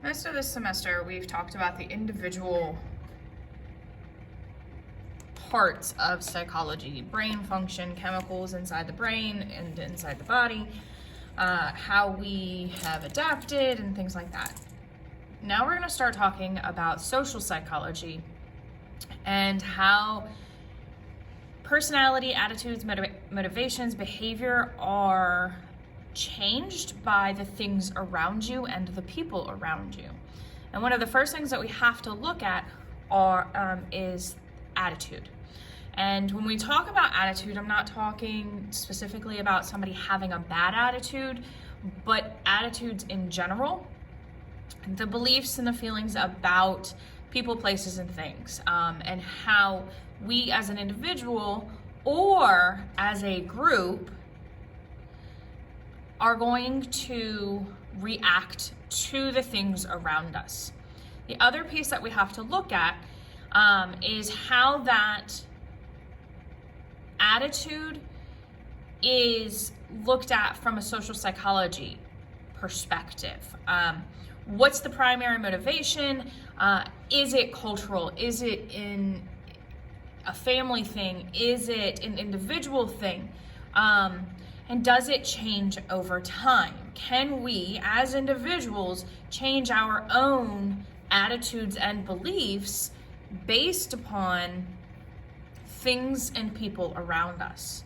Most of this semester, we've talked about the individual parts of psychology, brain function, chemicals inside the brain and inside the body, how we have adapted and things like that. Now we're going to start talking about social psychology and how personality, attitudes, motivations, behavior are changed by the things around you and the people around you. And one of the first things that we have to look at is attitude. And when we talk about attitude, I'm not talking specifically about somebody having a bad attitude, but attitudes in general, the beliefs and the feelings about people, places, and things, and how we as an individual or as a group are going to react to the things around us. The other piece that we have to look at is how that attitude is looked at from a social psychology perspective. What's the primary motivation? Is it cultural? Is it in a family thing? Is it an individual thing? And does it change over time? Can we, as individuals, change our own attitudes and beliefs based upon things and people around us?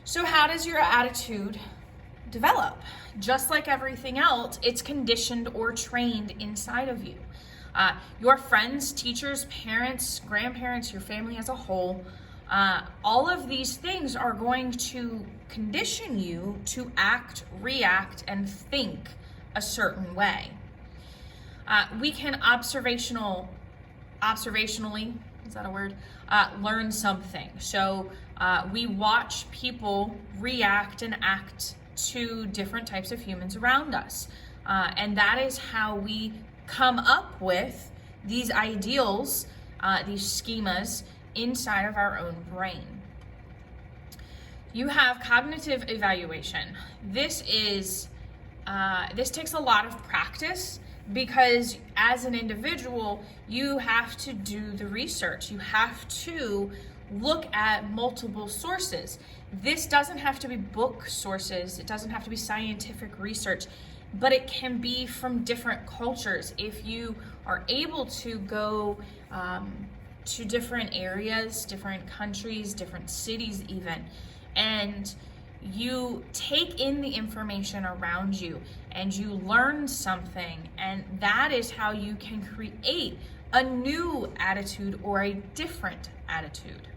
So how does your attitude develop? Just like everything else, it's conditioned or trained inside of you. Your friends, teachers, parents, grandparents, your family as a whole, all of these things are going to condition you to act, react, and think a certain way. We can observationally, is that a word? Learn something. So we watch people react and act to different types of humans around us. And that is how we come up with these ideals, these schemas inside of our own brain. You have cognitive evaluation. This takes a lot of practice because as an individual, you have to do the research. You have to look at multiple sources. This doesn't have to be book sources. It doesn't have to be scientific research, but it can be from different cultures. If you are able to go to different areas, different countries, different cities even, and you take in the information around you and you learn something, and that is how you can create a new attitude or a different attitude.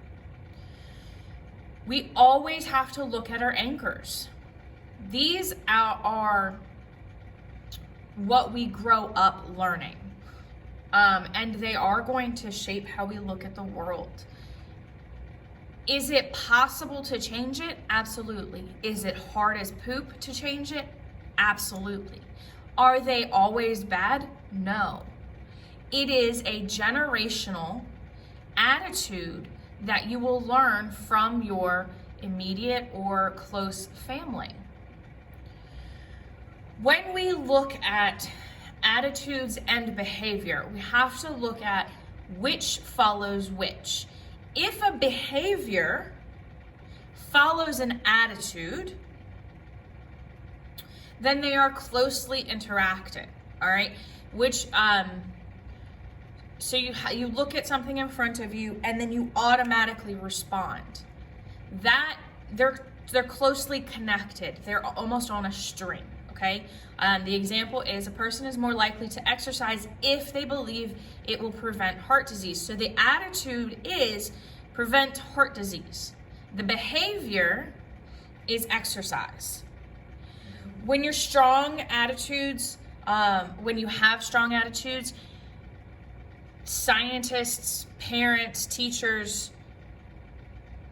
We always have to look at our anchors. These are what we grow up learning. And they are going to shape how we look at the world. Is it possible to change it? Absolutely. Is it hard as poop to change it? Absolutely. Are they always bad? No. It is a generational attitude that you will learn from your immediate or close family. When we look at attitudes and behavior, we have to look at which follows which. If a behavior follows an attitude, then they are closely interacted, all right? So you look at something in front of you and then you automatically respond. That they're closely connected. They're almost on a string. Okay. The example is a person is more likely to exercise if they believe it will prevent heart disease. So the attitude is prevent heart disease. The behavior is exercise. When you're strong attitudes, when you have strong attitudes, scientists, parents, teachers,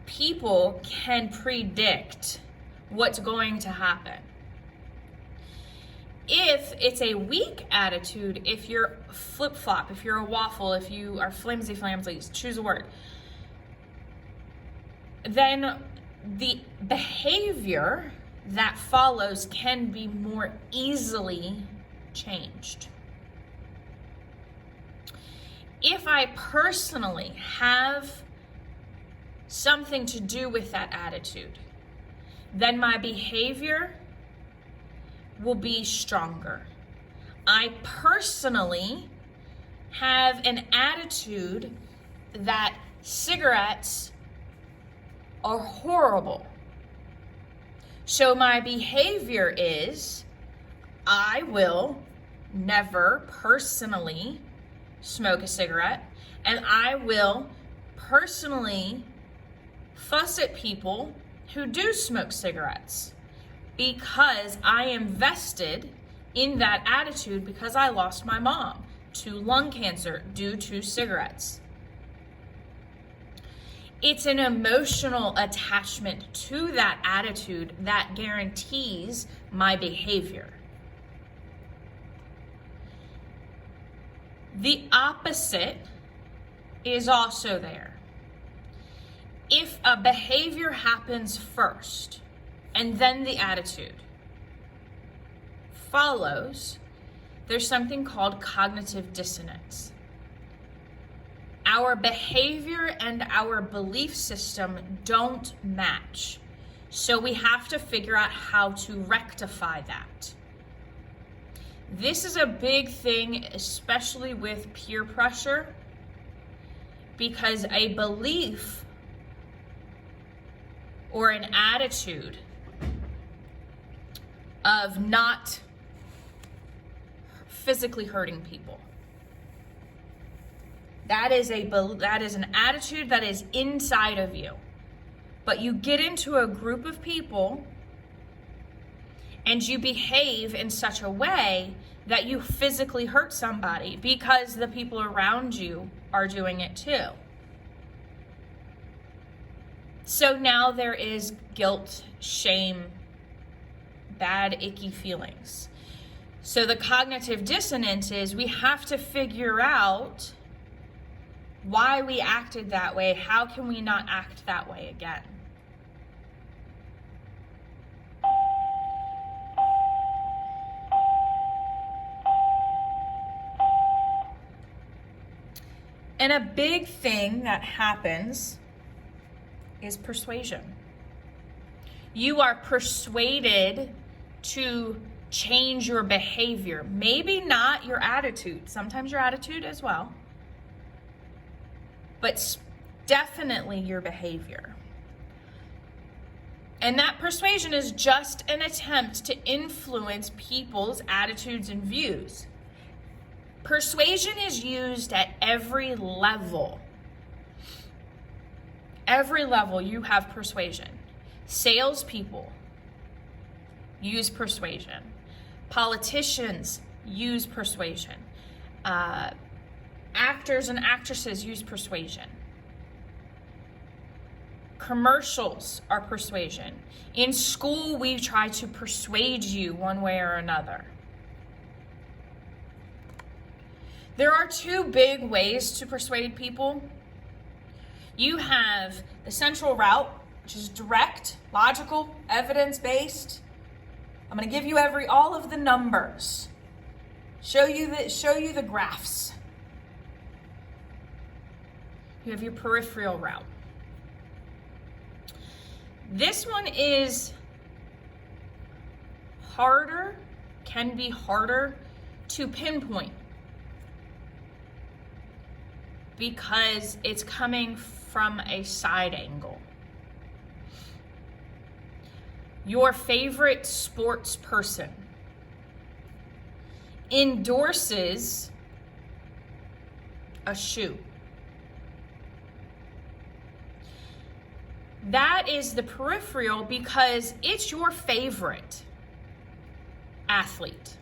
people can predict what's going to happen. If it's a weak attitude, if you're flip-flop, if you're a waffle, if you are flimsy-flamsy, choose a word, then the behavior that follows can be more easily changed. If I personally have something to do with that attitude, then my behavior will be stronger. I personally have an attitude that cigarettes are horrible. So my behavior is I will never personally smoke a cigarette, and I will personally fuss at people who do smoke cigarettes because I am vested in that attitude because I lost my mom to lung cancer due to cigarettes. It's an emotional attachment to that attitude that guarantees my behavior. The opposite is also there. If a behavior happens first and then the attitude follows, there's something called cognitive dissonance. Our behavior and our belief system don't match. So we have to figure out how to rectify that. This is a big thing, especially with peer pressure, because a belief or an attitude of not physically hurting people. That is an attitude that is inside of you. But you get into a group of people and you behave in such a way that you physically hurt somebody because the people around you are doing it too. So now there is guilt, shame, bad, icky feelings. So the cognitive dissonance is we have to figure out why we acted that way. How can we not act that way again? And a big thing that happens is persuasion. You are persuaded to change your behavior. Maybe not your attitude. Sometimes your attitude as well. But definitely your behavior. And that persuasion is just an attempt to influence people's attitudes and views. Persuasion is used at every level. Every level you have persuasion. Salespeople use persuasion. Politicians use persuasion. Actors and actresses use persuasion. Commercials are persuasion. In school, we try to persuade you one way or another. There are two big ways to persuade people. You have the central route, which is direct, logical, evidence-based. I'm going to give you all of the numbers. Show you the graphs. You have your peripheral route. This one is harder, can be harder to pinpoint because it's coming from a side angle. Your favorite sports person endorses a shoe. That is the peripheral because it's your favorite athlete.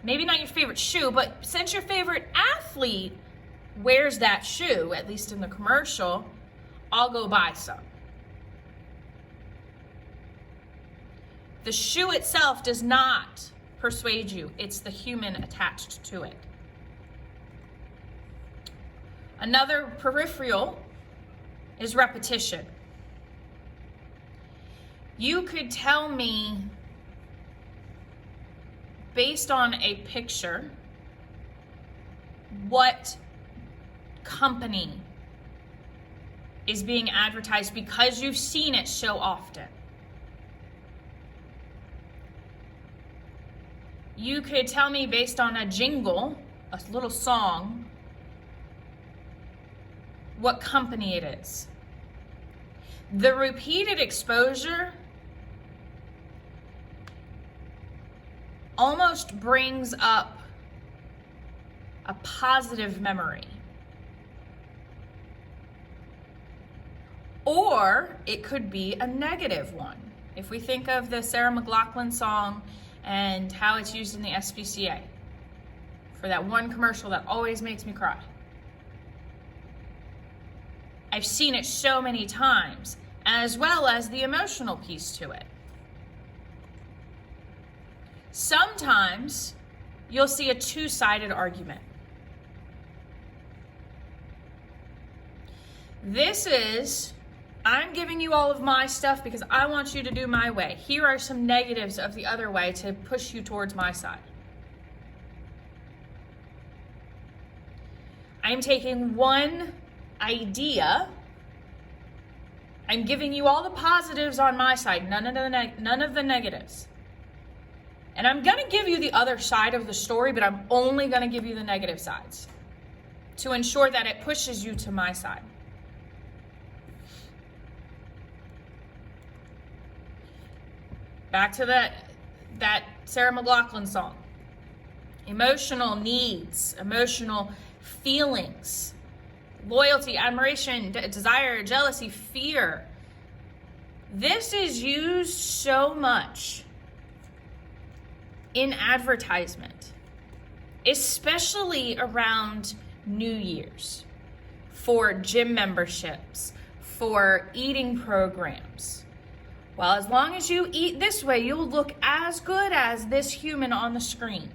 Maybe not your favorite shoe, but since your favorite athlete wears that shoe, at least in the commercial, I'll go buy some. The shoe itself does not persuade you. It's the human attached to it. Another peripheral is repetition. You could tell me, based on a picture, what company is being advertised because you've seen it so often. You could tell me based on a jingle, a little song, what company it is. The repeated exposure almost brings up a positive memory. Or it could be a negative one. If we think of the Sarah McLachlan song and how it's used in the SPCA for that one commercial that always makes me cry. I've seen it so many times, as well as the emotional piece to it. Sometimes you'll see a two-sided argument. This is, I'm giving you all of my stuff because I want you to do my way. Here are some negatives of the other way to push you towards my side. I'm taking one idea, I'm giving you all the positives on my side, none of the negatives. And I'm going to give you the other side of the story, but I'm only going to give you the negative sides to ensure that it pushes you to my side. Back to that Sarah McLachlan song. Emotional needs, emotional feelings, loyalty, admiration, desire, jealousy, fear. This is used so much in advertisement, especially around New Year's, for gym memberships, for eating programs. Well, as long as you eat this way, you'll look as good as this human on the screen.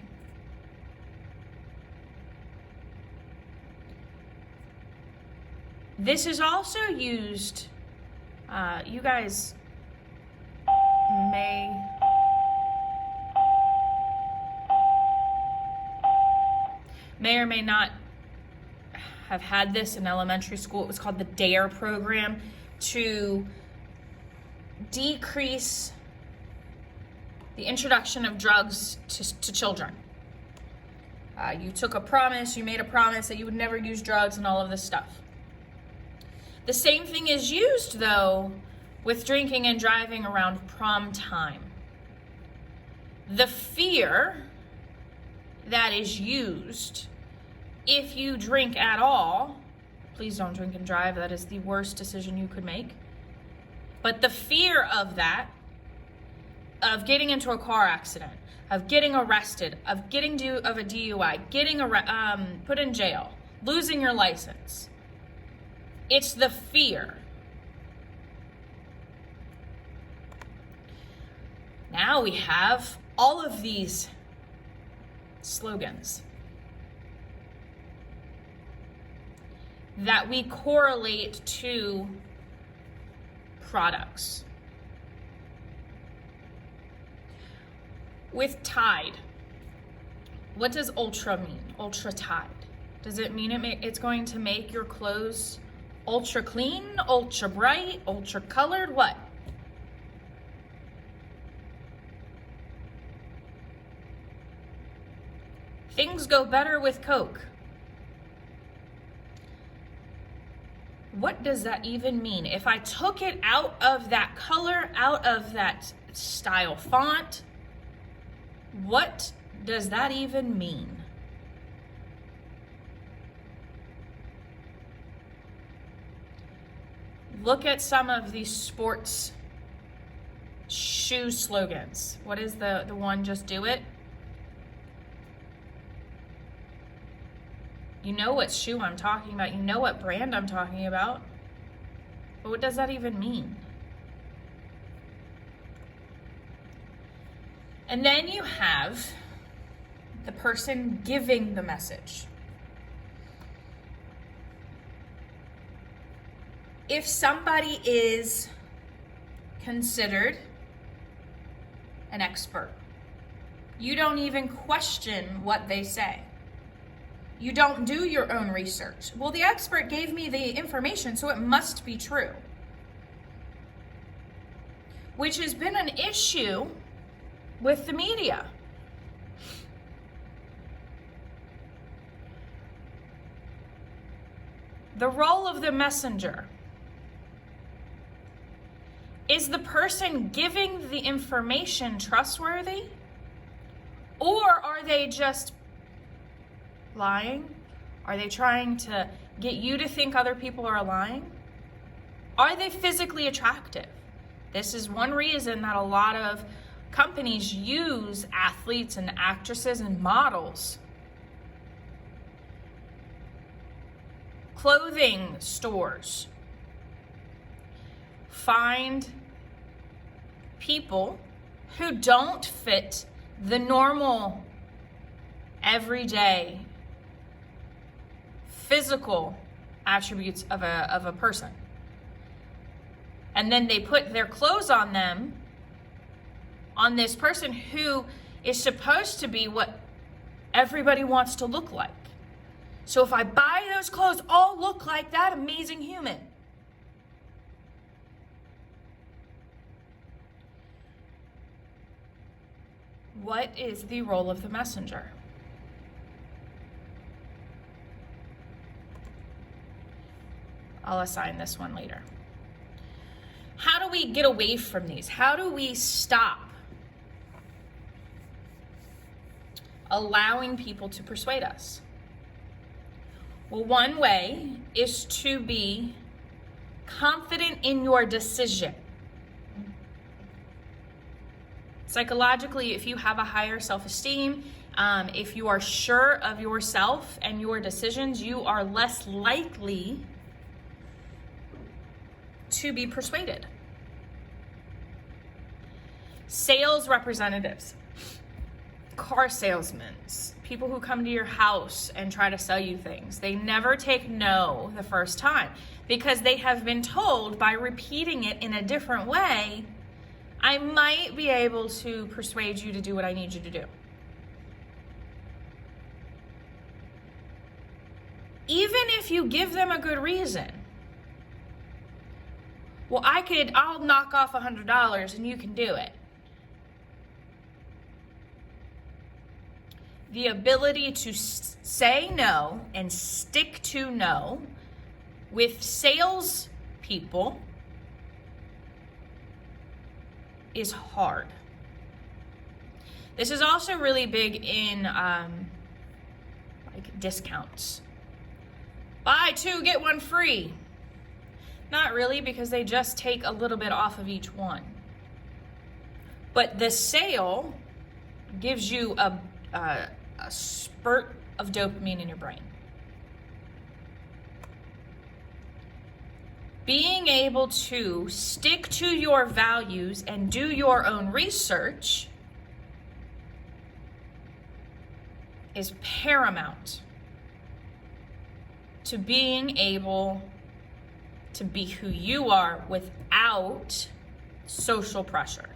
This is also used, you guys may or may not have had this in elementary school. It was called the DARE program to decrease the introduction of drugs to children. You took a promise, you made a promise that you would never use drugs and all of this stuff. The same thing is used, though, with drinking and driving around prom time. The fear that is used, if you drink at all, please don't drink and drive, that is the worst decision you could make. But the fear of that, of getting into a car accident, of getting arrested, of getting of a DUI, getting put in jail, losing your license. It's the fear. Now we have all of these slogans that we correlate to products. With Tide, what does ultra mean? Ultra Tide. Does it mean it's going to make your clothes ultra clean, ultra bright, ultra colored? What? Things go better with Coke. What does that even mean? If I took it out of that color, out of that style font, what does that even mean? Look at some of these sports shoe slogans. What is the one, just do it? You know what shoe I'm talking about. You know what brand I'm talking about. But what does that even mean? And then you have the person giving the message. If somebody is considered an expert, you don't even question what they say. You don't do your own research. Well, the expert gave me the information, so it must be true. Which has been an issue with the media. The role of the messenger. Is the person giving the information trustworthy? Or are they just lying? Are they trying to get you to think other people are lying? Are they physically attractive? This is one reason that a lot of companies use athletes and actresses and models. Clothing stores find people who don't fit the normal, everyday, physical attributes of a person. And then they put their clothes on them, on this person who is supposed to be what everybody wants to look like. So if I buy those clothes, I'll look like that amazing human. What is the role of the messenger? I'll assign this one later. How do we get away from these? How do we stop allowing people to persuade us? Well, one way is to be confident in your decision. Psychologically, if you have a higher self-esteem, if you are sure of yourself and your decisions, you are less likely to be persuaded. Sales representatives, car salesmen, people who come to your house and try to sell you things, they never take no the first time because they have been told by repeating it in a different way, I might be able to persuade you to do what I need you to do. Even if you give them a good reason. Well, I'll knock off $100 and you can do it. The ability to say no and stick to no with sales people is hard. This is also really big in like discounts. Buy two, get one free. Not really, because they just take a little bit off of each one. But the sale gives you a spurt of dopamine in your brain. Being able to stick to your values and do your own research is paramount to being able to be who you are without social pressure.